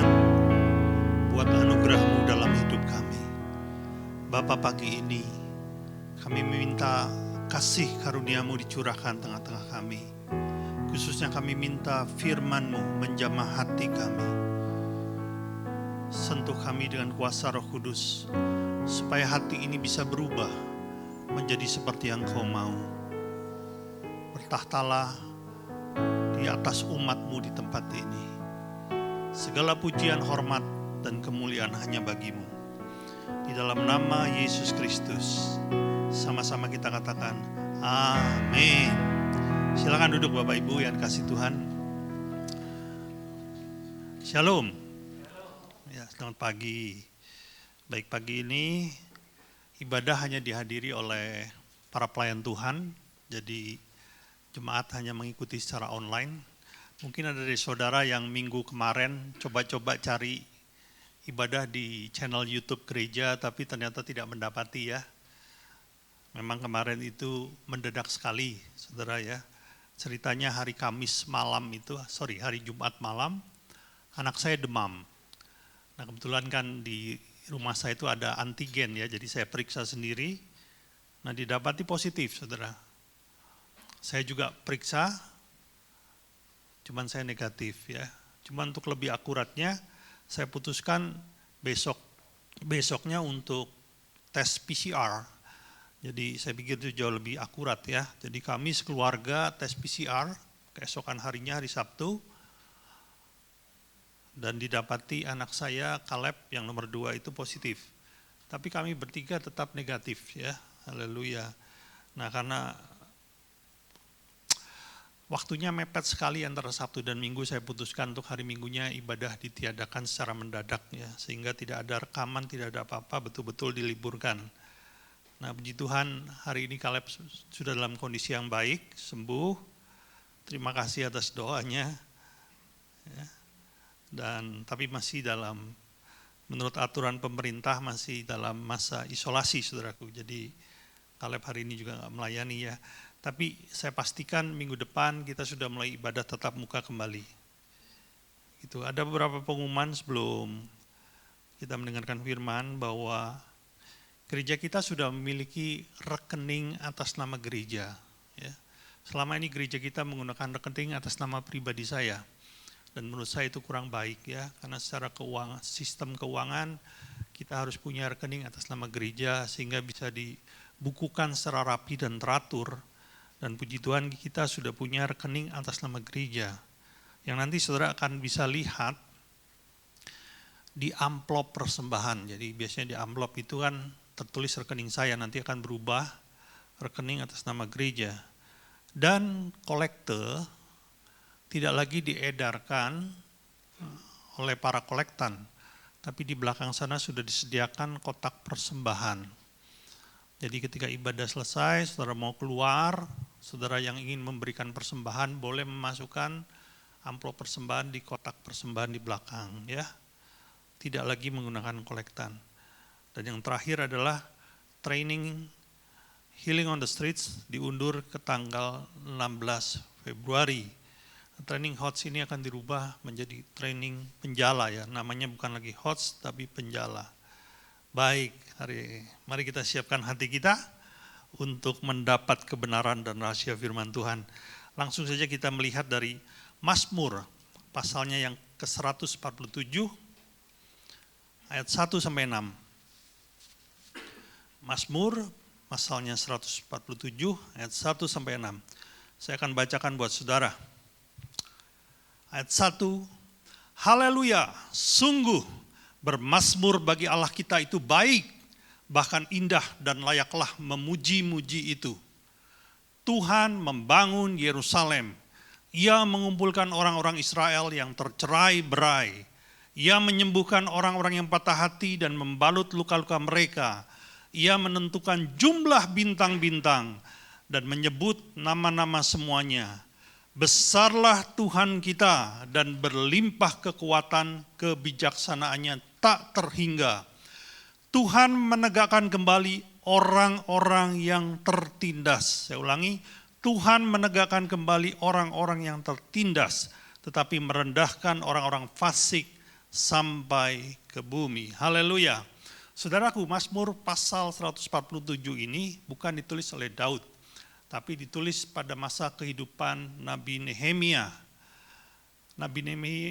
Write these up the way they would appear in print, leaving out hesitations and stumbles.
Tuhan buat anugerah-Mu dalam hidup kami. Bapa, pagi ini kami meminta kasih karunia-Mu dicurahkan tengah-tengah kami. Khususnya kami minta firman-Mu menjamah hati kami. Sentuh kami dengan kuasa Roh Kudus, supaya hati ini bisa berubah menjadi seperti yang Kau mau. Bertahtalah di atas umat-Mu di tempat ini. Segala pujian, hormat, dan kemuliaan hanya bagi-Mu. Di dalam nama Yesus Kristus, sama-sama kita katakan, amin. Silakan duduk Bapak Ibu yang kasih Tuhan. Shalom. Ya, selamat pagi. Baik, pagi ini ibadah hanya dihadiri oleh para pelayan Tuhan. Jadi jemaat hanya mengikuti secara online. Mungkin ada dari saudara yang minggu kemarin coba-coba cari ibadah di channel YouTube gereja, tapi ternyata tidak mendapati ya. Memang kemarin itu mendadak sekali, saudara ya. Ceritanya hari Kamis malam itu, hari Jumat malam, anak saya demam. Nah kebetulan kan di rumah saya itu ada antigen ya, jadi saya periksa sendiri. Nah didapati positif, saudara. Saya juga periksa, cuman saya negatif ya. Cuman untuk lebih akuratnya, saya putuskan besoknya untuk tes PCR. Jadi saya pikir itu jauh lebih akurat ya. Jadi kami sekeluarga tes PCR, keesokan harinya hari Sabtu, dan didapati anak saya Caleb yang nomor 2 itu positif. Tapi kami bertiga tetap negatif ya. Haleluya. Nah karena waktunya mepet sekali antara Sabtu dan Minggu, saya putuskan untuk hari Minggunya ibadah ditiadakan secara mendadak ya, sehingga tidak ada rekaman, tidak ada apa-apa, betul-betul diliburkan. Nah puji Tuhan hari ini Caleb sudah dalam kondisi yang baik, sembuh. Terima kasih atas doanya. Ya. Tapi masih dalam, menurut aturan pemerintah masih dalam masa isolasi saudaraku. Jadi Caleb hari ini juga nggak melayani ya. Tapi saya pastikan minggu depan kita sudah mulai ibadah tatap muka kembali. Itu ada beberapa pengumuman sebelum kita mendengarkan firman bahwa gereja kita sudah memiliki rekening atas nama gereja. Ya. Selama ini gereja kita menggunakan rekening atas nama pribadi saya. Dan menurut saya itu kurang baik ya, karena secara sistem keuangan kita harus punya rekening atas nama gereja sehingga bisa dibukukan secara rapi dan teratur. Dan puji Tuhan kita sudah punya rekening atas nama gereja. Yang nanti saudara akan bisa lihat di amplop persembahan. Jadi biasanya di amplop itu kan tertulis rekening saya, nanti akan berubah rekening atas nama gereja. Dan kolekte tidak lagi diedarkan oleh para kolektan, tapi di belakang sana sudah disediakan kotak persembahan. Jadi ketika ibadah selesai, saudara mau keluar, saudara yang ingin memberikan persembahan boleh memasukkan amplop persembahan di kotak persembahan di belakang ya. Tidak lagi menggunakan kolektan. Dan yang terakhir adalah training Healing on the Streets diundur ke tanggal 16 Februari. Training HOTS ini akan dirubah menjadi training penjala ya. Namanya bukan lagi HOTS tapi penjala. Baik, mari kita siapkan hati kita untuk mendapat kebenaran dan rahasia firman Tuhan. Langsung saja kita melihat dari Mazmur, pasalnya yang ke-147, ayat 1-6. Mazmur, pasalnya 147, ayat 1-6. Saya akan bacakan buat saudara. Ayat 1, Haleluya, sungguh bermazmur bagi Allah kita itu baik, bahkan indah dan layaklah memuji-muji itu. Tuhan membangun Yerusalem. Ia mengumpulkan orang-orang Israel yang tercerai-berai. Ia menyembuhkan orang-orang yang patah hati dan membalut luka-luka mereka. Ia menentukan jumlah bintang-bintang dan menyebut nama-nama semuanya. Besarlah Tuhan kita dan berlimpah kekuatan kebijaksanaannya tak terhingga. Tuhan menegakkan kembali orang-orang yang tertindas. Saya ulangi, Tuhan menegakkan kembali orang-orang yang tertindas, tetapi merendahkan orang-orang fasik sampai ke bumi. Haleluya. Saudaraku, Mazmur pasal 147 ini bukan ditulis oleh Daud, tapi ditulis pada masa kehidupan Nabi Nehemia. Nabi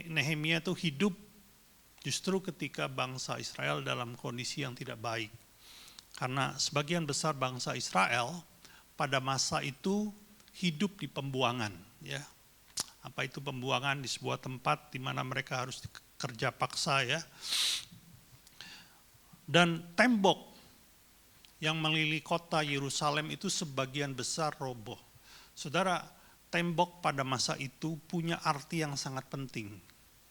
Nehemia itu hidup justru ketika bangsa Israel dalam kondisi yang tidak baik. Karena sebagian besar bangsa Israel pada masa itu hidup di pembuangan. Ya. Apa itu pembuangan? Di sebuah tempat di mana mereka harus kerja paksa, ya. Dan tembok yang mengelilingi kota Yerusalem itu sebagian besar roboh. Saudara, tembok pada masa itu punya arti yang sangat penting.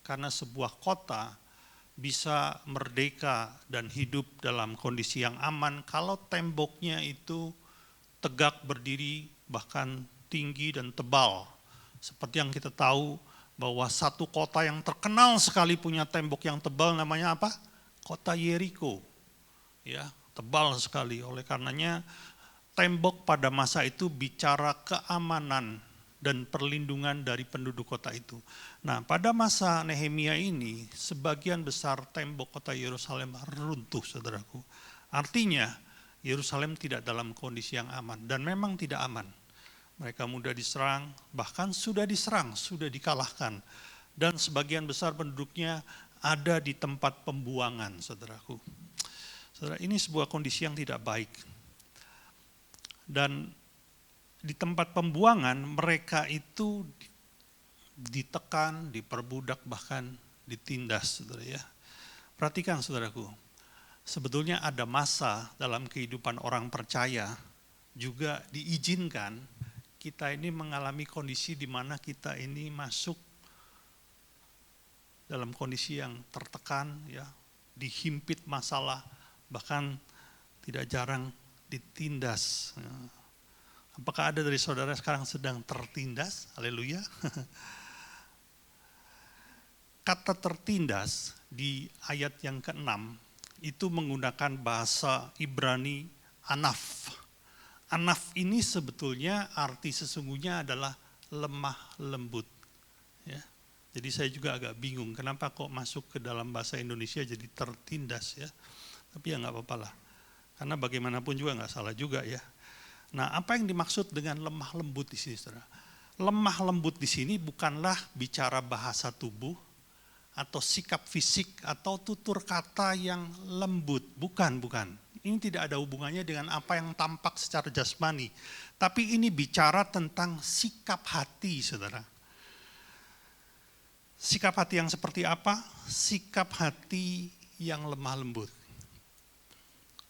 Karena sebuah kota bisa merdeka dan hidup dalam kondisi yang aman kalau temboknya itu tegak berdiri, bahkan tinggi dan tebal. Seperti yang kita tahu bahwa satu kota yang terkenal sekali punya tembok yang tebal namanya apa? Kota Yeriko. Ya, tebal sekali. Oleh karenanya tembok pada masa itu bicara keamanan dan perlindungan dari penduduk kota itu. Nah, pada masa Nehemia ini, sebagian besar tembok kota Yerusalem runtuh, saudaraku. Artinya, Yerusalem tidak dalam kondisi yang aman, dan memang tidak aman. Mereka mudah diserang, bahkan sudah diserang, sudah dikalahkan. Dan sebagian besar penduduknya ada di tempat pembuangan, saudaraku. Saudara, ini sebuah kondisi yang tidak baik. Dan di tempat pembuangan mereka itu ditekan, diperbudak, bahkan ditindas, saudara, ya. Perhatikan, saudaraku, sebetulnya ada masa dalam kehidupan orang percaya juga diizinkan kita ini mengalami kondisi di mana kita ini masuk dalam kondisi yang tertekan, ya, dihimpit masalah, bahkan tidak jarang ditindas. Apakah ada dari saudara sekarang sedang tertindas? Haleluya. Kata tertindas di ayat yang ke-6 itu menggunakan bahasa Ibrani anaf. Anaf ini sebetulnya arti sesungguhnya adalah lemah lembut. Ya. Jadi saya juga agak bingung kenapa kok masuk ke dalam bahasa Indonesia jadi tertindas, ya. Tapi ya nggak apa-apa lah. Karena bagaimanapun juga nggak salah juga, ya. Nah, apa yang dimaksud dengan lemah lembut di sini, saudara? Lemah lembut di sini bukanlah bicara bahasa tubuh atau sikap fisik atau tutur kata yang lembut, bukan. Ini tidak ada hubungannya dengan apa yang tampak secara jasmani. Tapi ini bicara tentang sikap hati, saudara. Sikap hati yang seperti apa? Sikap hati yang lemah lembut.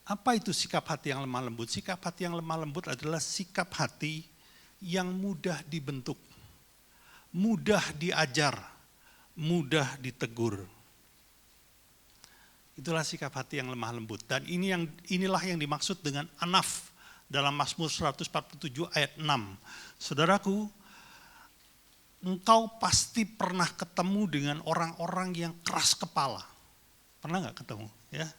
Apa itu sikap hati yang lemah lembut? Sikap hati yang lemah lembut adalah sikap hati yang mudah dibentuk, mudah diajar, mudah ditegur. Itulah sikap hati yang lemah lembut. Dan inilah yang dimaksud dengan anaf dalam Mazmur 147 ayat 6. Saudaraku, engkau pasti pernah ketemu dengan orang-orang yang keras kepala. Pernah nggak ketemu? Ya,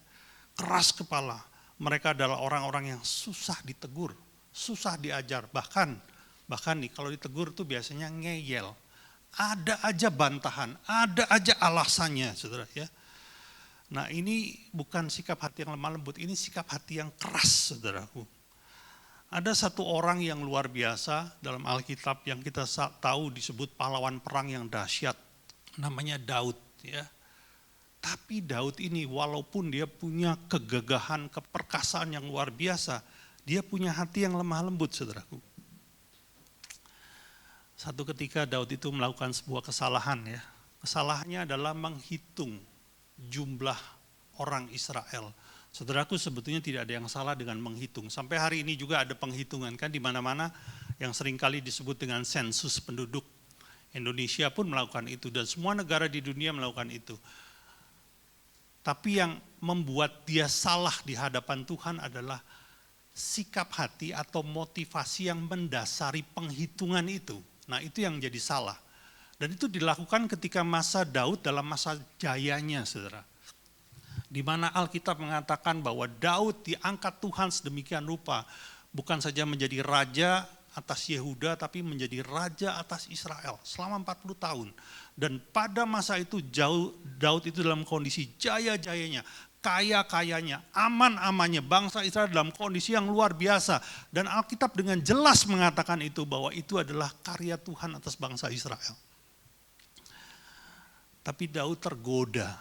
keras kepala. Mereka adalah orang-orang yang susah ditegur, susah diajar. Bahkan nih kalau ditegur tuh biasanya ngeyel. Ada aja bantahan, ada aja alasannya, saudara, ya. Nah, ini bukan sikap hati yang lemah lembut, ini sikap hati yang keras, saudaraku. Ada satu orang yang luar biasa dalam Alkitab yang kita tahu disebut pahlawan perang yang dahsyat, namanya Daud, ya. Tapi Daud ini walaupun dia punya kegagahan, keperkasaan yang luar biasa, dia punya hati yang lemah lembut, saudaraku. Satu ketika Daud itu melakukan sebuah kesalahan, ya. Kesalahannya adalah menghitung jumlah orang Israel. Saudaraku, sebetulnya tidak ada yang salah dengan menghitung. Sampai hari ini juga ada penghitungan kan di mana-mana yang seringkali disebut dengan sensus penduduk. Indonesia pun melakukan itu dan semua negara di dunia melakukan itu. Tapi yang membuat dia salah di hadapan Tuhan adalah sikap hati atau motivasi yang mendasari penghitungan itu. Nah, itu yang jadi salah. Dan itu dilakukan ketika masa Daud dalam masa jayanya, saudara. Di mana Alkitab mengatakan bahwa Daud diangkat Tuhan sedemikian rupa. Bukan saja menjadi raja atas Yehuda, tapi menjadi raja atas Israel selama 40 tahun. Dan pada masa itu Daud itu dalam kondisi jaya-jayanya, kaya-kayanya, aman-amannya, bangsa Israel dalam kondisi yang luar biasa. Dan Alkitab dengan jelas mengatakan itu, bahwa itu adalah karya Tuhan atas bangsa Israel. Tapi Daud tergoda.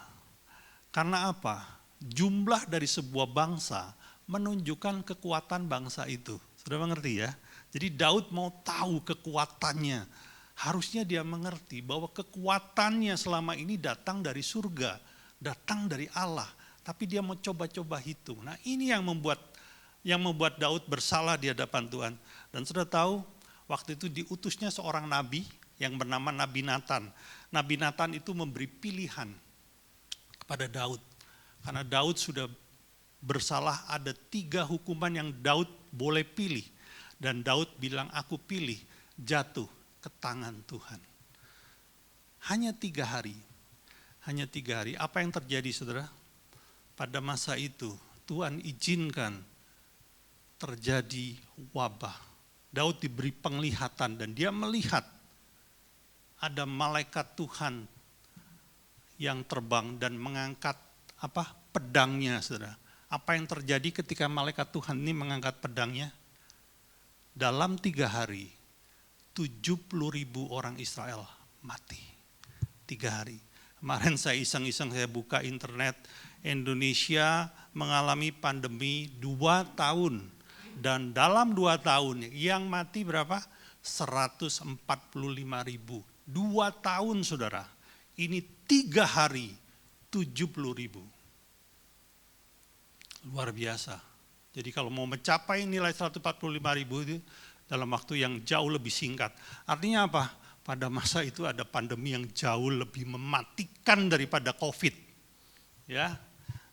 Karena apa? Jumlah dari sebuah bangsa menunjukkan kekuatan bangsa itu. Sudah mengerti ya? Jadi Daud mau tahu kekuatannya. Harusnya dia mengerti bahwa kekuatannya selama ini datang dari surga, datang dari Allah. Tapi dia mau coba-coba hitung. Nah ini yang membuat Daud bersalah di hadapan Tuhan. Dan sudah tahu, waktu itu diutusnya seorang nabi yang bernama Nabi Natan. Nabi Natan itu memberi pilihan kepada Daud. Karena Daud sudah bersalah, ada 3 hukuman yang Daud boleh pilih. Dan Daud bilang, aku pilih jatuh ke tangan Tuhan. Hanya 3 hari. Hanya 3 hari. Apa yang terjadi, saudara? Pada masa itu Tuhan izinkan terjadi wabah. Daud diberi penglihatan dan dia melihat ada malaikat Tuhan yang terbang dan mengangkat pedangnya, saudara. Apa yang terjadi ketika malaikat Tuhan ini mengangkat pedangnya? Dalam 3 hari 70.000 orang Israel mati. 3 hari. Kemarin saya iseng-iseng saya buka internet, Indonesia mengalami pandemi 2 tahun. Dan dalam 2 tahun yang mati berapa? 145.000. 2 tahun, saudara. Ini 3 hari 70.000. Luar biasa. Jadi kalau mau mencapai nilai 145.000 itu dalam waktu yang jauh lebih singkat. Artinya apa? Pada masa itu ada pandemi yang jauh lebih mematikan daripada COVID. Ya,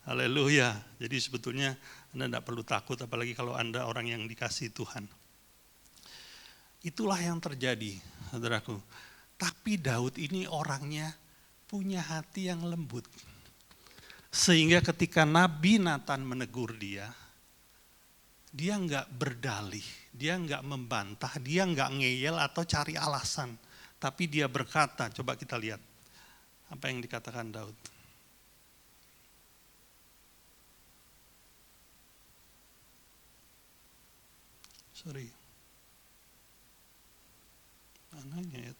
haleluya. Jadi sebetulnya Anda tidak perlu takut, apalagi kalau Anda orang yang dikasihi Tuhan. Itulah yang terjadi, saudaraku. Tapi Daud ini orangnya punya hati yang lembut. Sehingga ketika Nabi Natan menegur dia enggak berdalih, dia enggak membantah, dia enggak ngeyel atau cari alasan. Tapi dia berkata, coba kita lihat apa yang dikatakan Daud. Mananya ya?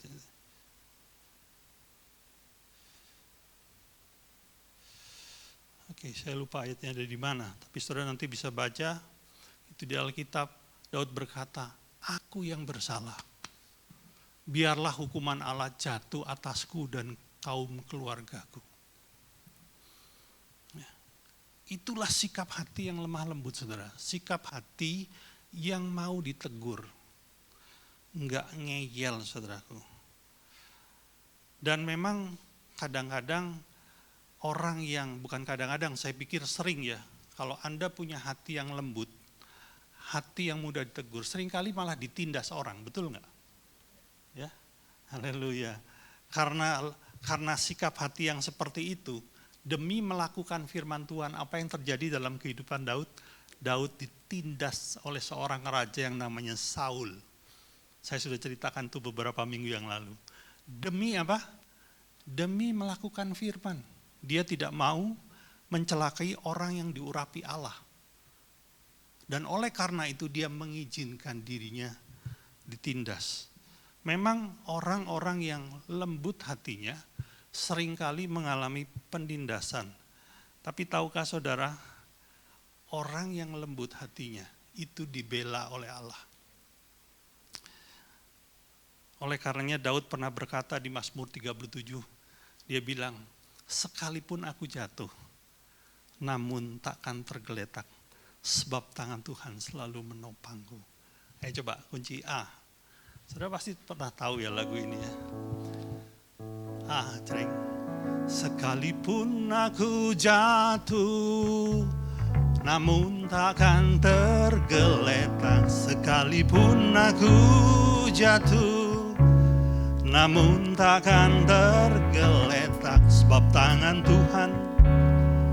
Oke, saya lupa ayatnya ada di mana. Tapi saudara nanti bisa baca, itu di Alkitab. Daud berkata, aku yang bersalah. Biarlah hukuman Allah jatuh atasku dan kaum keluargaku. Ya. Itulah sikap hati yang lemah lembut, saudara. Sikap hati yang mau ditegur. Enggak ngeyel, saudaraku. Dan memang kadang-kadang orang yang, bukan kadang-kadang, saya pikir sering ya, kalau Anda punya hati yang lembut, hati yang mudah ditegur, seringkali malah ditindas orang, betul enggak? Ya, haleluya. Karena sikap hati yang seperti itu, demi melakukan firman Tuhan, apa yang terjadi dalam kehidupan Daud? Daud ditindas oleh seorang raja yang namanya Saul. Saya sudah ceritakan itu beberapa minggu yang lalu. Demi apa? Demi melakukan firman. Dia tidak mau mencelakai orang yang diurapi Allah. Dan oleh karena itu dia mengizinkan dirinya ditindas. Memang orang-orang yang lembut hatinya seringkali mengalami penindasan. Tapi tahukah saudara, orang yang lembut hatinya itu dibela oleh Allah. Oleh karenanya Daud pernah berkata di Mazmur 37, dia bilang, sekalipun aku jatuh, namun takkan tergeletak, sebab tangan Tuhan selalu menopangku. Ayo coba kunci A. Saudara pasti pernah tahu ya lagu ini ya. Cering. Sekalipun aku jatuh, namun takkan tergeletak. Sekalipun aku jatuh, namun takkan tergeletak, sebab tangan Tuhan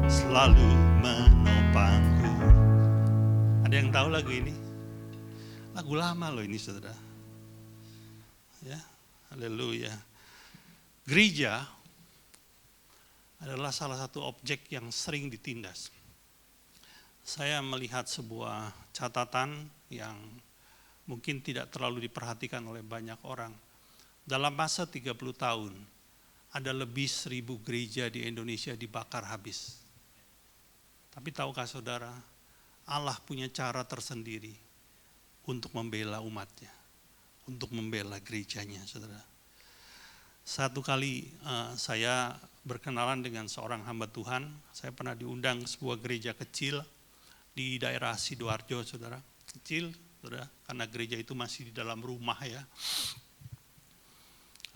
selalu menopangku. Ada yang tahu lagu ini? Lagu lama loh ini, saudara. Ya, haleluya. Gereja adalah salah satu objek yang sering ditindas. Saya melihat sebuah catatan yang mungkin tidak terlalu diperhatikan oleh banyak orang. Dalam masa 30 tahun, ada lebih 1.000 gereja di Indonesia dibakar habis. Tapi tahukah saudara, Allah punya cara tersendiri untuk membela umatnya, untuk membela gerejanya, saudara. Satu kali saya berkenalan dengan seorang hamba Tuhan, saya pernah diundang ke sebuah gereja kecil di daerah Sidoarjo, saudara. Kecil, saudara, karena gereja itu masih di dalam rumah ya.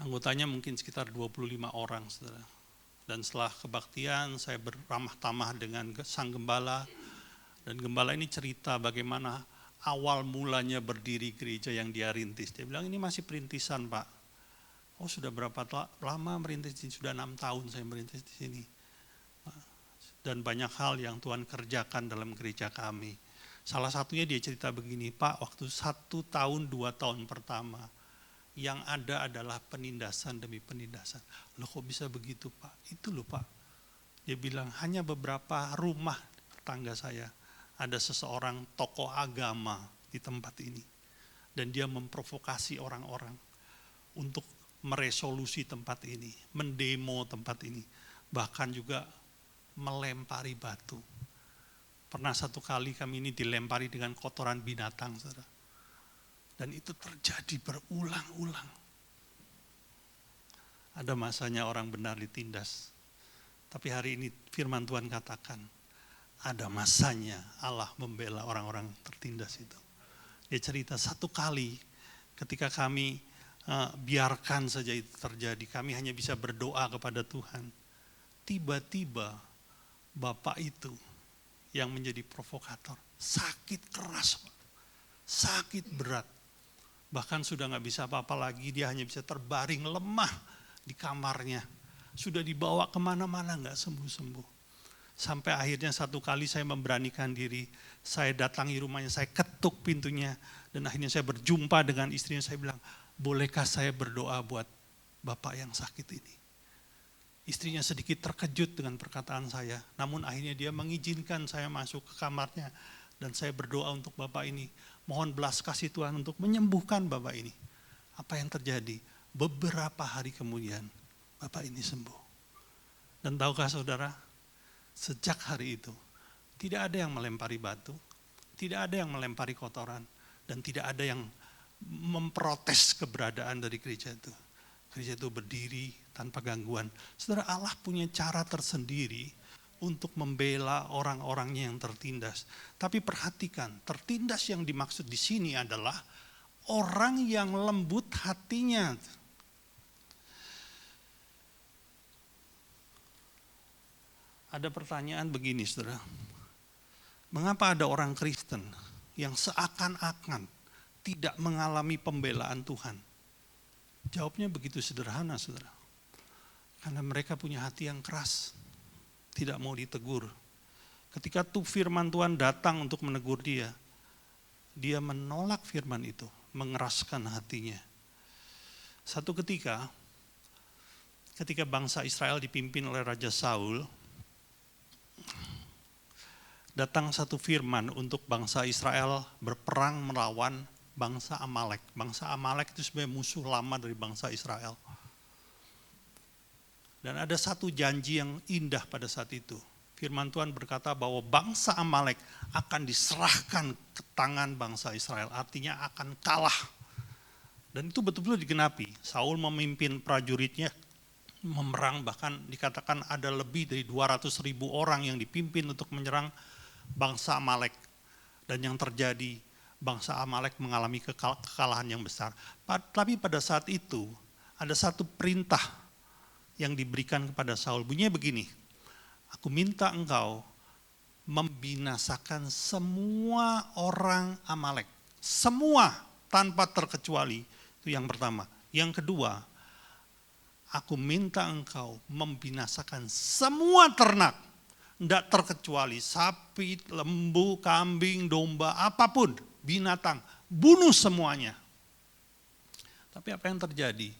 Anggotanya mungkin sekitar 25 orang, saudara. Dan setelah kebaktian, saya beramah tamah dengan sang gembala. Dan gembala ini cerita bagaimana awal mulanya berdiri gereja yang dia rintis. Dia bilang, ini masih perintisan, Pak. Oh, sudah berapa lama merintis? Sudah 6 tahun saya merintis di sini. Dan banyak hal yang Tuhan kerjakan dalam gereja kami. Salah satunya dia cerita begini, Pak, waktu 1 tahun 2 tahun pertama, yang ada adalah penindasan demi penindasan. Loh kok bisa begitu, Pak? Itu loh, Pak. Dia bilang, hanya beberapa rumah tetangga saya, ada seseorang tokoh agama di tempat ini. Dan dia memprovokasi orang-orang untuk meresolusi tempat ini, mendemo tempat ini, bahkan juga melempari batu. Pernah satu kali kami ini dilempari dengan kotoran binatang, saudara. Dan itu terjadi berulang-ulang. Ada masanya orang benar ditindas. Tapi hari ini firman Tuhan katakan, ada masanya Allah membela orang-orang tertindas itu. Dia cerita satu kali ketika kami biarkan saja itu terjadi, kami hanya bisa berdoa kepada Tuhan. Tiba-tiba bapak itu yang menjadi provokator sakit keras, sakit berat, bahkan sudah nggak bisa apa-apa lagi, dia hanya bisa terbaring lemah di kamarnya, sudah dibawa kemana-mana nggak sembuh-sembuh. Sampai akhirnya satu kali saya memberanikan diri, saya datangi rumahnya, saya ketuk pintunya, dan akhirnya saya berjumpa dengan istrinya, saya bilang, bolehkah saya berdoa buat bapak yang sakit ini? Istrinya sedikit terkejut dengan perkataan saya, namun akhirnya dia mengizinkan saya masuk ke kamarnya, dan saya berdoa untuk bapak ini, mohon belas kasih Tuhan untuk menyembuhkan bapak ini. Apa yang terjadi? Beberapa hari kemudian, bapak ini sembuh. Dan tahukah saudara, sejak hari itu, tidak ada yang melempari batu, tidak ada yang melempari kotoran, dan tidak ada yang memprotes keberadaan dari gereja itu. Gereja itu berdiri tanpa gangguan. Saudara, Allah punya cara tersendiri untuk membela orang-orangnya yang tertindas. Tapi perhatikan, tertindas yang dimaksud di sini adalah orang yang lembut hatinya. Ada pertanyaan begini, saudara. Mengapa ada orang Kristen yang seakan-akan tidak mengalami pembelaan Tuhan? Jawabnya begitu sederhana, saudara. Karena mereka punya hati yang keras, tidak mau ditegur. Ketika firman Tuhan datang untuk menegur dia menolak firman itu, mengeraskan hatinya. Satu ketika bangsa Israel dipimpin oleh Raja Saul, datang satu firman untuk bangsa Israel berperang melawan bangsa Amalek. Bangsa Amalek itu sebenarnya musuh lama dari bangsa Israel. Dan ada satu janji yang indah pada saat itu. Firman Tuhan berkata bahwa bangsa Amalek akan diserahkan ke tangan bangsa Israel. Artinya akan kalah. Dan itu betul-betul digenapi. Saul memimpin prajuritnya memerang, bahkan dikatakan ada lebih dari 200.000 orang yang dipimpin untuk menyerang bangsa Amalek. Dan yang terjadi, bangsa Amalek mengalami kekalahan yang besar. Tapi pada saat itu ada satu perintah yang diberikan kepada Saul. Bunyinya begini, aku minta engkau membinasakan semua orang Amalek. Semua tanpa terkecuali, itu yang pertama. Yang kedua, aku minta engkau membinasakan semua ternak. Tidak terkecuali sapi, lembu, kambing, domba, apapun, binatang, bunuh semuanya. Tapi apa yang terjadi?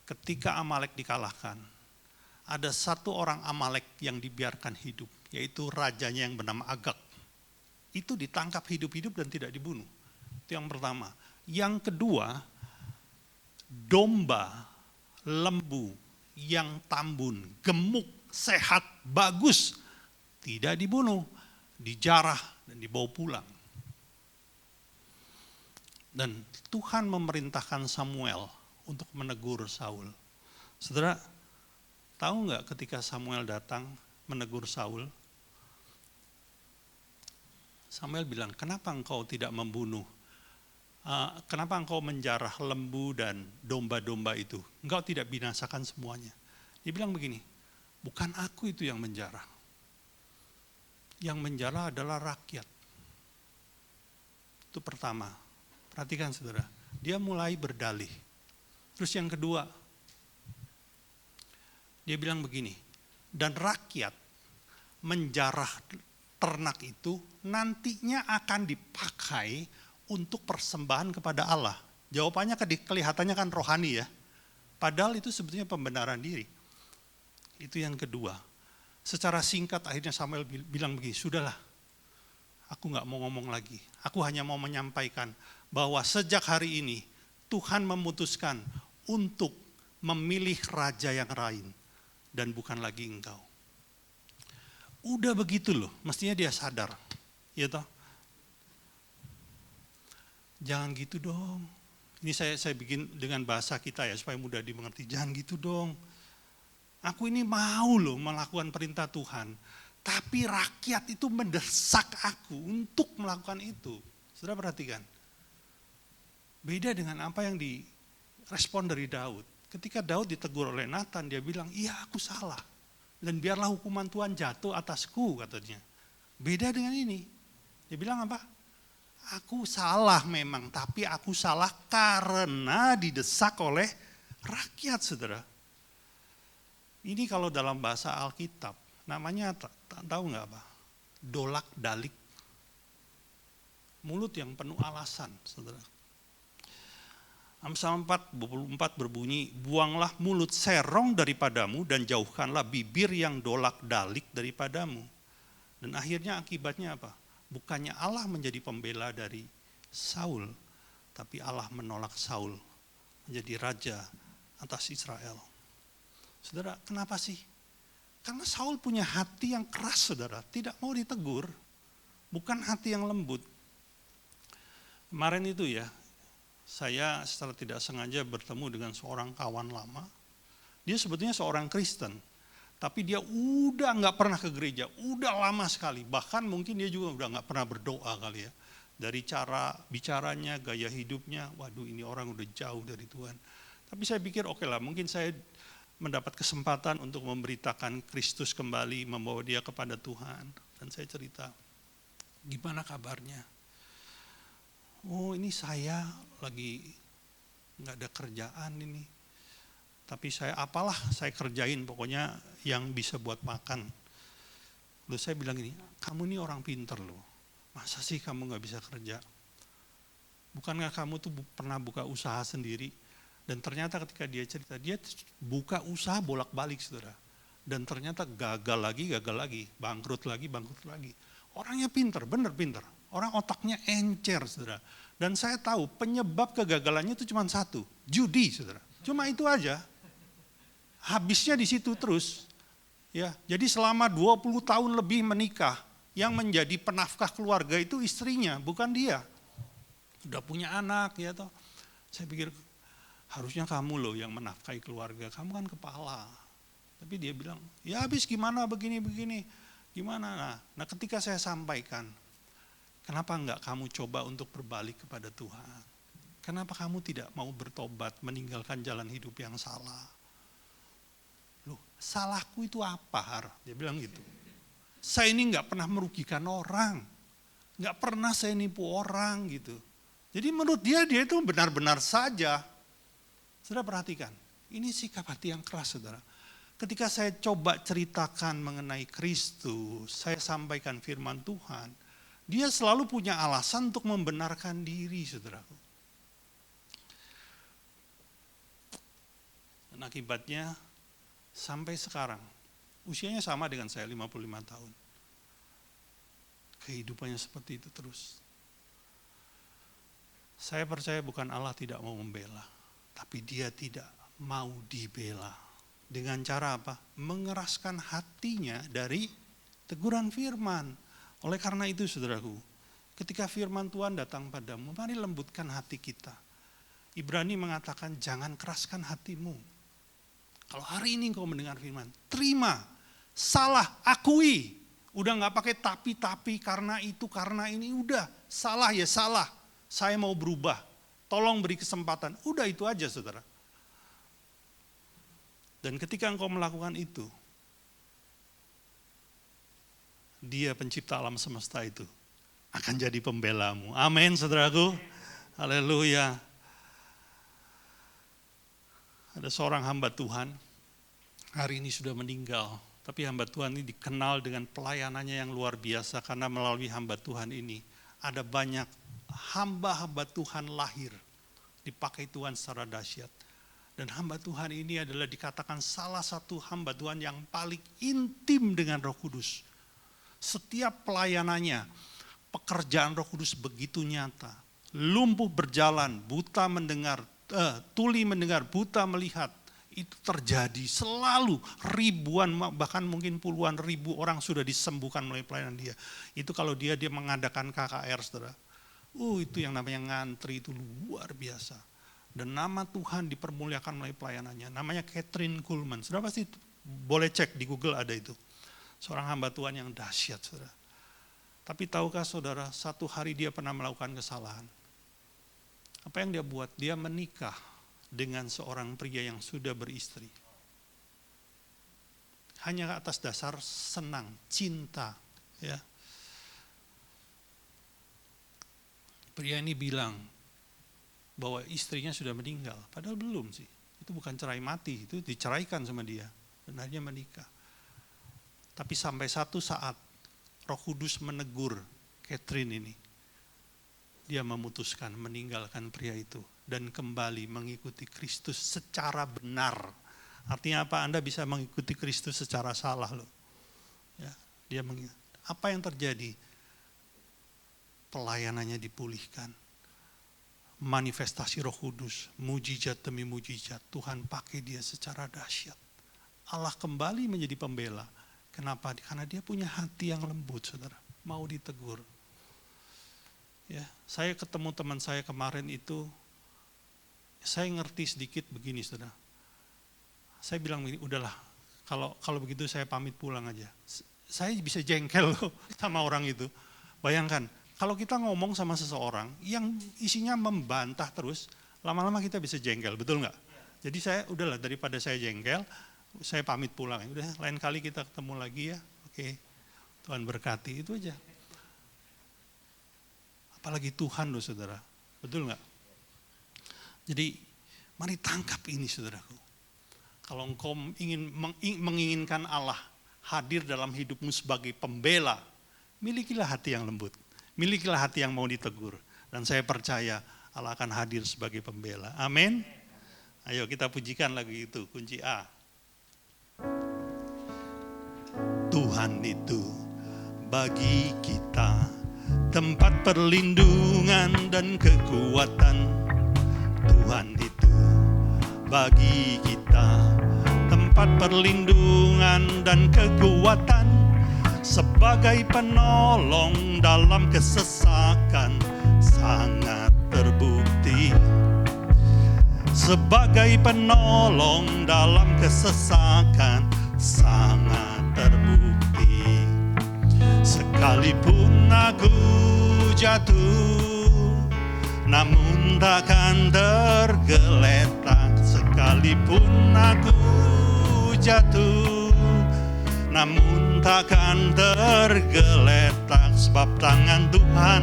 ketika Amalek dikalahkan, ada satu orang Amalek yang dibiarkan hidup, yaitu rajanya yang bernama Agag. Itu ditangkap hidup-hidup dan tidak dibunuh. Itu yang pertama. Yang kedua, domba, lembu yang tambun, gemuk, sehat, bagus, tidak dibunuh, dijarah dan dibawa pulang. Dan Tuhan memerintahkan Samuel untuk menegur Saul. Saudara, tahu nggak ketika Samuel datang menegur Saul? Samuel bilang, kenapa engkau tidak membunuh? Kenapa engkau menjarah lembu dan domba-domba itu? Engkau tidak binasakan semuanya. Dia bilang begini, bukan aku itu yang menjarah. Yang menjarah adalah rakyat. Itu pertama. Perhatikan saudara, dia mulai berdalih. Terus yang kedua, dia bilang begini, dan rakyat menjarah ternak itu nantinya akan dipakai untuk persembahan kepada Allah. Jawabannya kelihatannya kan rohani ya. Padahal itu sebetulnya pembenaran diri. Itu yang kedua. Secara singkat akhirnya Samuel bilang begini, sudahlah, aku gak mau ngomong lagi. Aku hanya mau menyampaikan bahwa sejak hari ini Tuhan memutuskan untuk memilih raja yang lain dan bukan lagi engkau. Udah begitu loh, mestinya dia sadar. Ya toh? Jangan gitu dong. Ini saya bikin dengan bahasa kita ya supaya mudah dimengerti. Jangan gitu dong. Aku ini mau loh melakukan perintah Tuhan. Tapi rakyat itu mendesak aku untuk melakukan itu. Saudara perhatikan. Beda dengan apa yang direspon dari Daud. Ketika Daud ditegur oleh Nathan, dia bilang, iya aku salah. Dan biarlah hukuman Tuhan jatuh atasku, katanya. Beda dengan ini. Dia bilang apa? Aku salah memang, tapi aku salah karena didesak oleh rakyat, saudara. Ini kalau dalam bahasa Alkitab, namanya tahu nggak apa? Dolak dalik. Mulut yang penuh alasan, saudara. Amsal 4:24 berbunyi, buanglah mulut serong daripadamu dan jauhkanlah bibir yang dolak dalik daripadamu. Dan akhirnya akibatnya apa? Bukannya Allah menjadi pembela dari Saul, tapi Allah menolak Saul menjadi raja atas Israel. Saudara, kenapa sih? Karena Saul punya hati yang keras, saudara, tidak mau ditegur, bukan hati yang lembut. Kemarin itu ya, saya secara tidak sengaja bertemu dengan seorang kawan lama. Dia sebetulnya seorang Kristen, tapi dia udah nggak pernah ke gereja, udah lama sekali. Bahkan mungkin dia juga udah nggak pernah berdoa kali ya. Dari cara bicaranya, gaya hidupnya, waduh ini orang udah jauh dari Tuhan. Tapi saya pikir oke lah, mungkin saya mendapat kesempatan untuk memberitakan Kristus kembali, membawa dia kepada Tuhan. Dan saya cerita, gimana kabarnya? Oh ini saya lagi nggak ada kerjaan ini. Tapi saya kerjain pokoknya yang bisa buat makan. Lalu saya bilang ini, kamu ini orang pinter loh. Masa sih kamu nggak bisa kerja? Bukankah kamu tuh pernah buka usaha sendiri? Dan ternyata ketika dia cerita, dia buka usaha bolak-balik saudara. Dan ternyata gagal lagi, bangkrut lagi. Orangnya pinter, bener pinter. Orang otaknya encer, saudara. Dan saya tahu penyebab kegagalannya itu cuma satu, judi, saudara. Cuma itu aja. Habisnya di situ terus. Ya, jadi selama 20 tahun lebih menikah, yang menjadi penafkah keluarga itu istrinya, bukan dia. Udah punya anak, ya toh. Saya pikir harusnya kamu loh yang menafkahi keluarga, kamu kan kepala. Tapi dia bilang, ya habis gimana begini, gimana? Nah ketika saya sampaikan, kenapa enggak kamu coba untuk berbalik kepada Tuhan? Kenapa kamu tidak mau bertobat, meninggalkan jalan hidup yang salah? Loh, salahku itu apa, Har? Dia bilang gitu. Saya ini enggak pernah merugikan orang. Enggak pernah saya nipu orang gitu. Jadi menurut dia itu benar-benar saja. Saudara perhatikan, ini sikap hati yang keras, saudara. Ketika saya coba ceritakan mengenai Kristus, saya sampaikan firman Tuhan, dia selalu punya alasan untuk membenarkan diri, saudaraku. Dan akibatnya sampai sekarang, usianya sama dengan saya, 55 tahun. Kehidupannya seperti itu terus. Saya percaya bukan Allah tidak mau membela, tapi Dia tidak mau dibela. Dengan cara apa? Mengeraskan hatinya dari teguran firman. Oleh karena itu saudaraku, ketika firman Tuhan datang padamu, mari lembutkan hati kita. Ibrani mengatakan jangan keraskan hatimu. Kalau hari ini kau mendengar firman, terima, salah, akui. Udah gak pakai tapi, karena itu, karena ini, udah. Salah ya salah, saya mau berubah. Tolong beri kesempatan, udah itu aja saudara. Dan ketika engkau melakukan itu, Dia pencipta alam semesta itu akan jadi pembelamu. Amin saudaraku. Haleluya. Ada seorang hamba Tuhan, hari ini sudah meninggal. Tapi hamba Tuhan ini dikenal dengan pelayanannya yang luar biasa. Karena melalui hamba Tuhan ini, ada banyak hamba-hamba Tuhan lahir. Dipakai Tuhan secara dahsyat. Dan hamba Tuhan ini adalah dikatakan salah satu hamba Tuhan yang paling intim dengan Roh Kudus. Setiap pelayanannya, pekerjaan Roh Kudus begitu nyata. Lumpuh berjalan, buta mendengar, tuli mendengar, buta melihat. Itu terjadi selalu, ribuan, bahkan mungkin puluhan ribu orang sudah disembuhkan melalui pelayanan dia. Itu kalau dia mengadakan KKR, saudara. Itu yang namanya ngantri, itu luar biasa. Dan nama Tuhan dipermuliakan melalui pelayanannya. Namanya Catherine Kuhlman. Saudara pasti boleh cek di Google, ada itu. Seorang hamba Tuhan yang dahsyat, saudara. Tapi tahukah saudara, satu hari dia pernah melakukan kesalahan. Apa yang dia buat? Dia menikah dengan seorang pria yang sudah beristri. Hanya atas dasar senang, cinta. Ya. Pria ini bilang bahwa istrinya sudah meninggal. Padahal belum sih. Itu bukan cerai mati, itu diceraikan sama dia. Dan akhirnya menikah. Tapi sampai satu saat Roh Kudus menegur Catherine ini. Dia memutuskan meninggalkan pria itu dan kembali mengikuti Kristus secara benar. Artinya apa? Anda bisa mengikuti Kristus secara salah loh. Ya, apa yang terjadi? Pelayanannya dipulihkan. Manifestasi Roh Kudus, mujizat demi mujizat, Tuhan pakai dia secara dahsyat. Allah kembali menjadi pembela. Kenapa? Karena dia punya hati yang lembut, saudara. Mau ditegur. Ya, saya ketemu teman saya kemarin itu, saya ngerti sedikit begini, saudara. Saya bilang begini, udahlah, kalau begitu saya pamit pulang aja. Saya bisa jengkel loh sama orang itu. Bayangkan, kalau kita ngomong sama seseorang yang isinya membantah terus, lama-lama kita bisa jengkel, betul nggak? Jadi saya, udahlah, daripada saya jengkel, saya pamit pulang. Udah, lain kali kita ketemu lagi ya. Oke, Tuhan berkati, itu aja. Apalagi Tuhan loh saudara, betul nggak? Jadi mari tangkap ini saudaraku. Kalau engkau menginginkan Allah hadir dalam hidupmu sebagai pembela, milikilah hati yang lembut, milikilah hati yang mau ditegur. Dan saya percaya Allah akan hadir sebagai pembela. Amin. Ayo kita pujikan lagu itu, kunci A. Tuhan itu bagi kita tempat perlindungan dan kekuatan. Tuhan itu bagi kita tempat perlindungan dan kekuatan. Sebagai penolong dalam kesesakan sangat terbukti. Sebagai penolong dalam kesesakan sangat terbukti. Sekalipun aku jatuh, namun takkan tergeletak. Sekalipun aku jatuh, namun takkan tergeletak. Sebab tangan Tuhan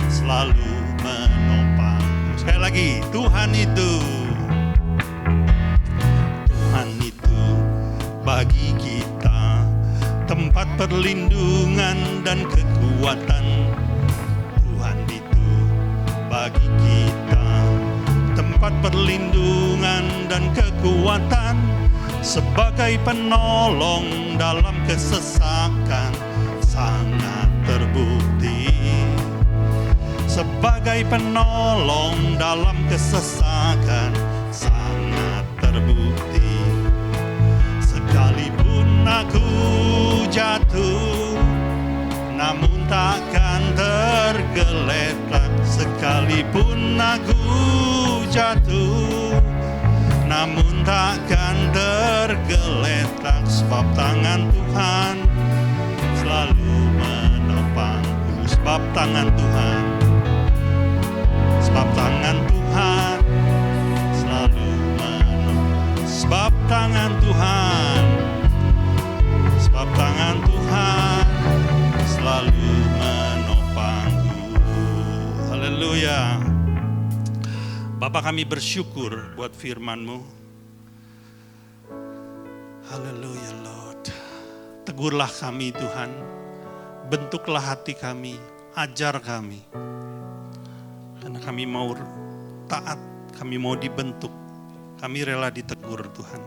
selalu menopang. Sekali lagi, Tuhan itu bagi kita tempat perlindungan dan kekuatan. Tuhan itu bagi kita tempat tempat perlindungan dan kekuatan, sebagai penolong dalam kesesakan, sangat terbukti. Sebagai penolong dalam kesesakan, sangat terbukti. Sekalipun aku jatuh, namun takkan tergeletak. Sekalipun aku jatuh, namun takkan tergeletak. Sebab tangan Tuhan selalu menopangku. Sebab tangan Tuhan, sebab tangan Tuhan selalu menopang. Sebab tangan Tuhan, sebab tangan Tuhan selalu menopangku. Haleluya. Bapa, kami bersyukur buat firman-Mu. Haleluya Lord. Tegurlah kami Tuhan, bentuklah hati kami, ajar kami. Karena kami mau taat, kami mau dibentuk, kami rela ditegur Tuhan.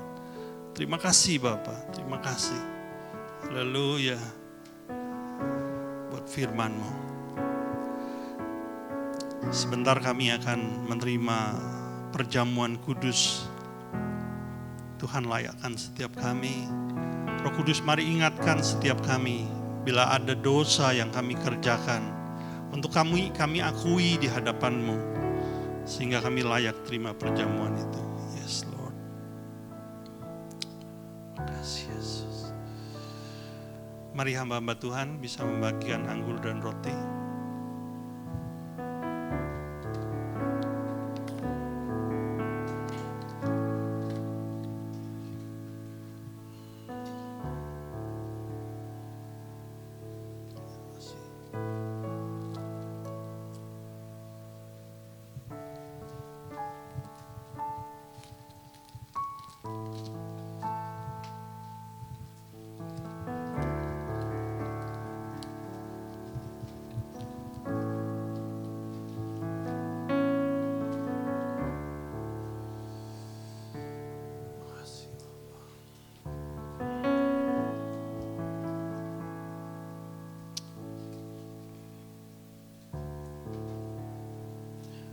Terima kasih Bapa, terima kasih. Haleluya. Buat firman-Mu. Sebentar kami akan menerima perjamuan kudus. Tuhan layakkan setiap kami. Roh Kudus, mari ingatkan setiap kami bila ada dosa yang kami kerjakan. Untuk kami akui di hadapan-Mu, sehingga kami layak terima perjamuan itu. Yes Lord. Terima kasih Yesus. Mari hamba-hamba Tuhan bisa membagikan anggur dan roti.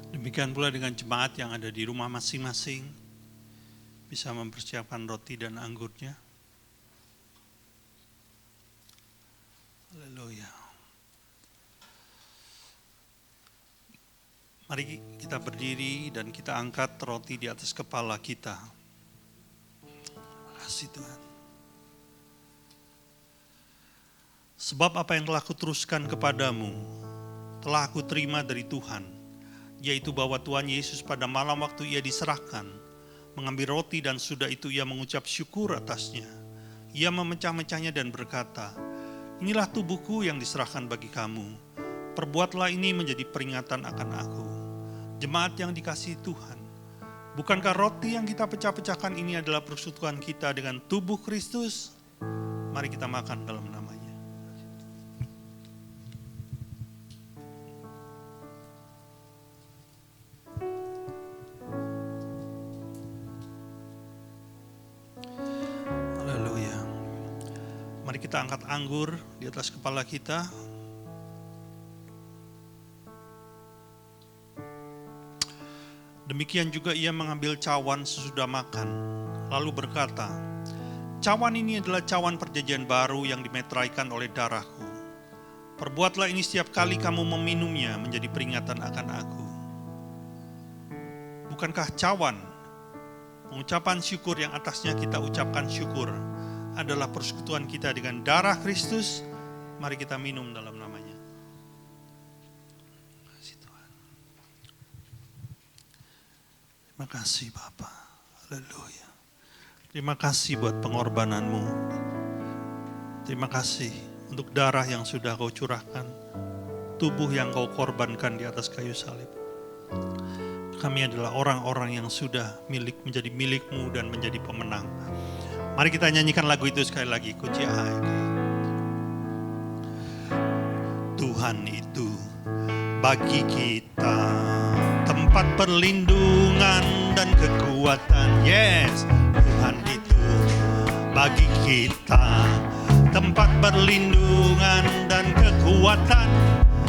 Demikian pula dengan jemaat yang ada di rumah masing-masing, bisa mempersiapkan roti dan anggurnya. Haleluya. Mari kita berdiri dan kita angkat roti di atas kepala kita. Terima kasih Tuhan. Sebab apa yang telah kuteruskan kepadamu, telah aku terima dari Tuhan, yaitu bahwa Tuhan Yesus pada malam waktu ia diserahkan, mengambil roti dan sudah itu ia mengucap syukur atasnya. Ia memecah-mecahnya dan berkata, inilah tubuhku yang diserahkan bagi kamu. Perbuatlah ini menjadi peringatan akan aku. Jemaat yang dikasihi Tuhan, bukankah roti yang kita pecah-pecahkan ini adalah persekutuan kita dengan tubuh Kristus? Mari kita makan dalam namanya. Mari kita angkat anggur di atas kepala kita. Demikian juga ia mengambil cawan sesudah makan, lalu berkata, cawan ini adalah cawan perjanjian baru yang dimeteraikan oleh darahku. Perbuatlah ini setiap kali kamu meminumnya menjadi peringatan akan aku. Bukankah cawan, pengucapan syukur yang atasnya kita ucapkan syukur, adalah persekutuan kita dengan darah Kristus? Mari kita minum dalam namanya. Terima kasih Tuhan. Terima kasih Bapa. Haleluya. Terima kasih buat pengorbanan-Mu. Terima kasih untuk darah yang sudah Kau curahkan, tubuh yang Kau korbankan di atas kayu salib. Kami adalah orang-orang yang sudah menjadi milik-Mu dan menjadi pemenang. Mari kita nyanyikan lagu itu sekali lagi. Kunci A. Tuhan itu bagi kita tempat perlindungan perlindungan dan kekuatan. Yes, Tuhan itu bagi kita tempat perlindungan dan kekuatan,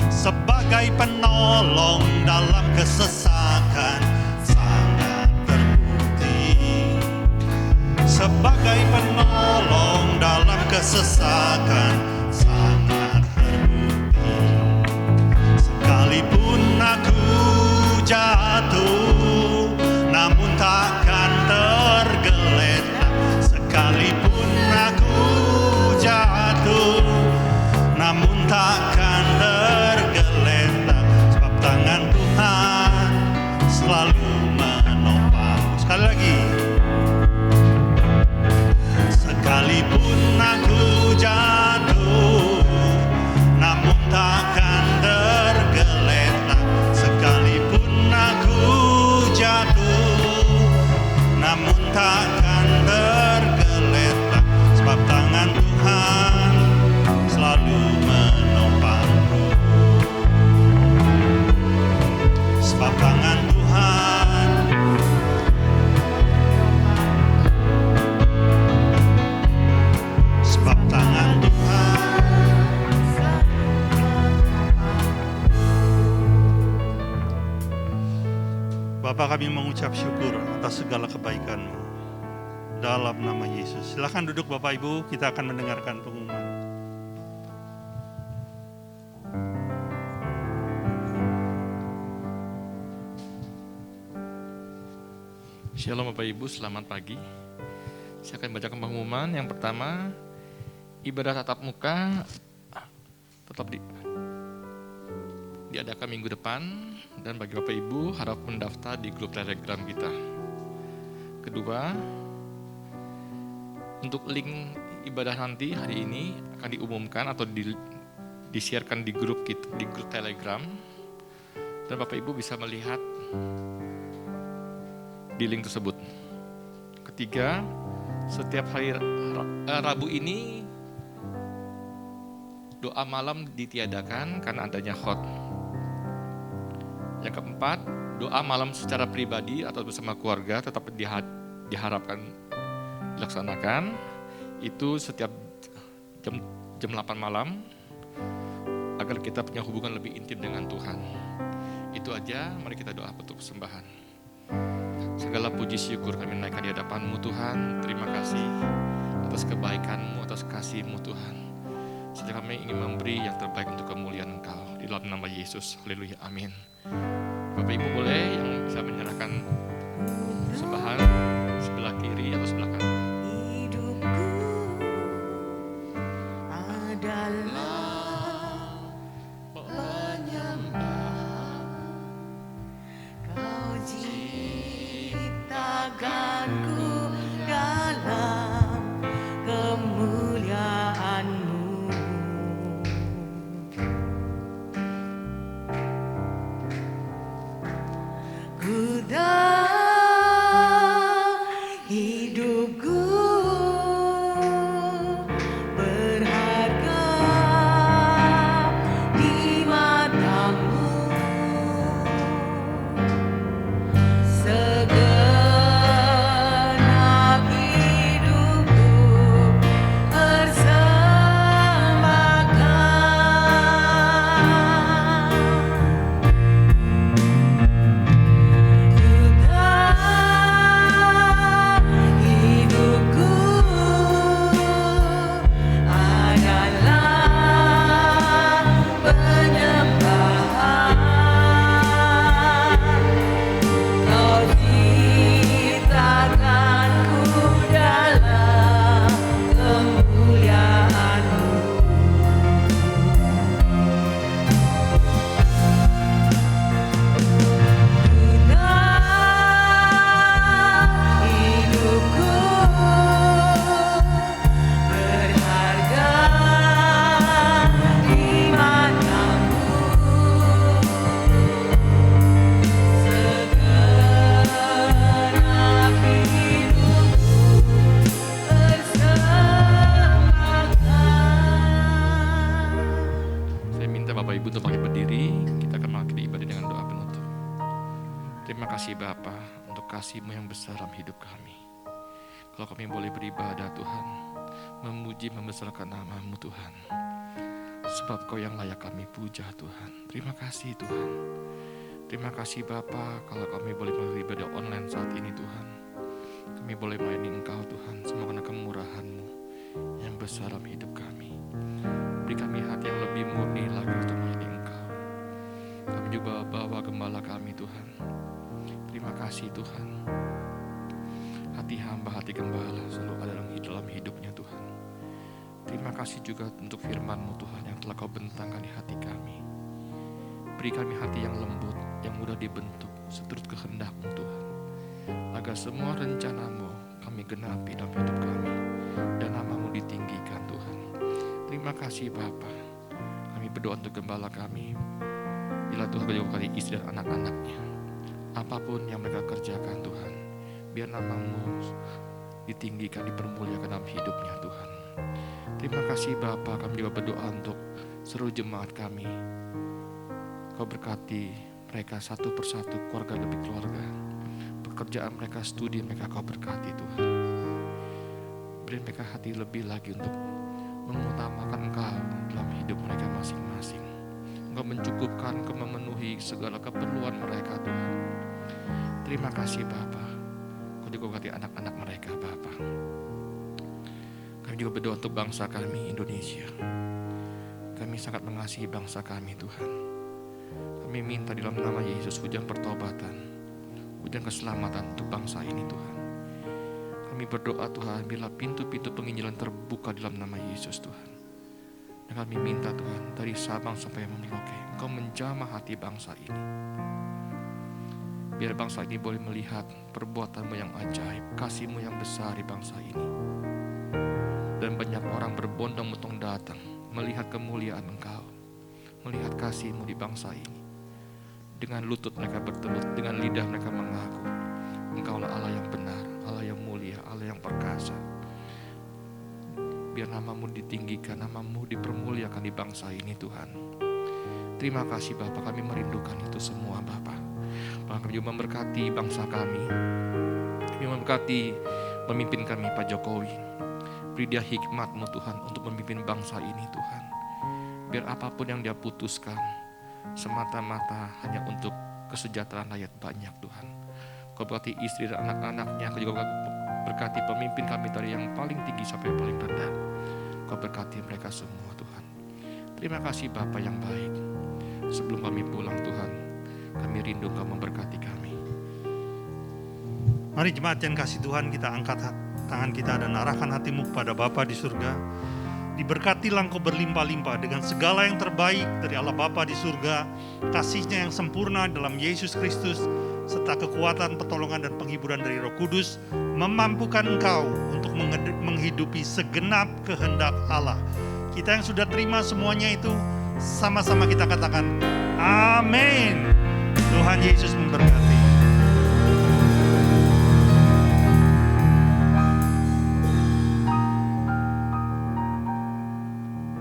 sebagai penolong dalam kesesakan sangat terbukti. Sebagai penolong dalam kesesakan sangat terbukti. Sekalipun aku jatuh, namun takkan tergeletak. Sekalipun aku jatuh, namun takkan tergeletak. Sebab tangan Tuhan selalu menopangku. Sekali lagi. Sekalipun aku jatuh, namun takkan tergeletak. Sekalipun aku jatuh, namun takkan tergeletak. Sebab tangan Tuhan selalu menopangku. Sebab tangan Tuhan sebab tangan Tuhan. Bapa, kami mengucap syukur atas segala kebaikan-Mu dalam nama Yesus. Silakan duduk Bapak Ibu, kita akan mendengarkan pengumuman. Shalom Bapak Ibu, selamat pagi. Saya akan bacakan pengumuman. Yang pertama, ibadah tatap muka tetap diadakan minggu depan, dan bagi Bapak Ibu harap mendaftar di grup Telegram kita. Kedua, untuk link ibadah nanti hari ini akan diumumkan atau disiarkan di grup kita, di grup Telegram, dan Bapak Ibu bisa melihat di link tersebut. Ketiga, setiap hari Rabu ini doa malam ditiadakan karena adanya khot. Yang keempat, doa malam secara pribadi atau bersama keluarga tetap diharapkan dilaksanakan. Itu setiap jam 8 malam agar kita punya hubungan lebih intim dengan Tuhan. Itu aja, mari kita doa untuk persembahan. Segala puji syukur kami naikkan di hadapan-Mu Tuhan. Terima kasih atas kebaikan-Mu, atas kasih-Mu Tuhan. Sehingga kami ingin memberi yang terbaik untuk kemuliaan Engkau. Di dalam nama Yesus, haleluya, amin. Bapak Ibu boleh yang bisa menyerahkan persembahan sebelah kiri atau sebelah kanan. Hidupku adalah penyembah, Kau ciptakanku dalam kemuliaan-Mu. Ku tahu hidupku berharga di mata-Mu. Segenap hidupku persembahkan. Hidupku adalah penyembahan, Kau ciptakanku dalam kemuliaan-Mu. Hidupku berharga di mata-Mu. Segenap hidupku persembahkan. Saya minta Bapak Ibu untuk bangkit berdiri. Kita akan mengakhiri ibadah dengan doa penutup. Terima kasih Bapa kasih-Mu yang besar dalam hidup kami. Kalau kami boleh beribadah Tuhan, memuji membesarkan nama-Mu Tuhan, sebab Kau yang layak kami puja Tuhan. Terima kasih Tuhan. Terima kasih Bapa, kalau kami boleh beribadah online saat ini Tuhan. Kami boleh melayani Engkau Tuhan, semua karena kemurahan-Mu yang besar dalam hidup kami. Beri kami hati yang lebih murni lagi untuk melayani Engkau. Kami juga bawa gembala kami Tuhan. Terima kasih Tuhan. Hati hamba, hati gembala selalu ada dalam hidupnya Tuhan. Terima kasih juga untuk firman-Mu Tuhan yang telah Kau bentangkan di hati kami. Beri kami hati yang lembut, yang mudah dibentuk seturut kehendak-Mu Tuhan, agar semua rencana-Mu kami genapi dalam hidup kami dan nama-Mu ditinggikan Tuhan. Terima kasih Bapa. Kami berdoa untuk gembala kami, bila Tuhan berdoa istri dan anak-anaknya, apapun yang mereka kerjakan Tuhan, biar nama-Mu ditinggikan, dipermuliakan dalam hidupnya Tuhan. Terima kasih Bapa. Kami juga berdoa untuk seluruh jemaat kami. Kau berkati mereka satu persatu, keluarga demi keluarga. Pekerjaan mereka, studi mereka Kau berkati Tuhan. Beri mereka hati lebih lagi untuk mengutamakan Engkau dalam hidup mereka masing-masing. Engkau mencukupkan, Engkau memenuhi segala keperluan mereka Tuhan. Terima kasih Bapa. Kau juga berkati anak-anak mereka Bapa. Kami juga berdoa untuk bangsa kami Indonesia. Kami sangat mengasihi bangsa kami Tuhan. Kami minta di dalam nama Yesus hujan pertobatan, hujan keselamatan untuk bangsa ini Tuhan. Kami berdoa Tuhan, bila pintu-pintu penginjilan terbuka di dalam nama Yesus Tuhan. Dan kami minta Tuhan, dari Sabang sampai Merauke, Engkau menjamah hati bangsa ini. Biar bangsa ini boleh melihat perbuatan-Mu yang ajaib, kasih-Mu yang besar di bangsa ini. Dan banyak orang berbondong-bondong datang melihat kemuliaan Engkau, melihat kasih-Mu di bangsa ini. Dengan lutut mereka bertelut, dengan lidah mereka mengaku, Engkaulah Allah yang benar, Allah yang mulia, Allah yang perkasa. Biar nama-Mu ditinggikan, nama-Mu dipermuliakan di bangsa ini Tuhan. Terima kasih Bapa, kami merindukan itu semua Bapa. Kami juga memberkati bangsa kami. Kami memberkati pemimpin kami Pak Jokowi. Beri dia hikmat-Mu Tuhan untuk memimpin bangsa ini Tuhan. Biar apapun yang dia putuskan semata-mata hanya untuk kesejahteraan rakyat banyak Tuhan. Kau berkati istri dan anak-anaknya. Kau juga berkati pemimpin kami dari yang paling tinggi sampai yang paling rendah. Kau berkati mereka semua Tuhan. Terima kasih Bapa yang baik. Sebelum kami pulang Tuhan, kami rindu Kau memberkati kami. Mari jemaat yang kasih Tuhan, kita angkat tangan kita dan arahkan hatimu kepada Bapa di surga. Diberkatilah Engkau berlimpah-limpah dengan segala yang terbaik dari Allah Bapa di surga, kasih-Nya yang sempurna dalam Yesus Kristus, serta kekuatan, pertolongan dan penghiburan dari Roh Kudus, memampukan engkau untuk menghidupi segenap kehendak Allah. Kita yang sudah terima semuanya itu, sama-sama kita katakan, Amin. Tuhan Yesus memberkati.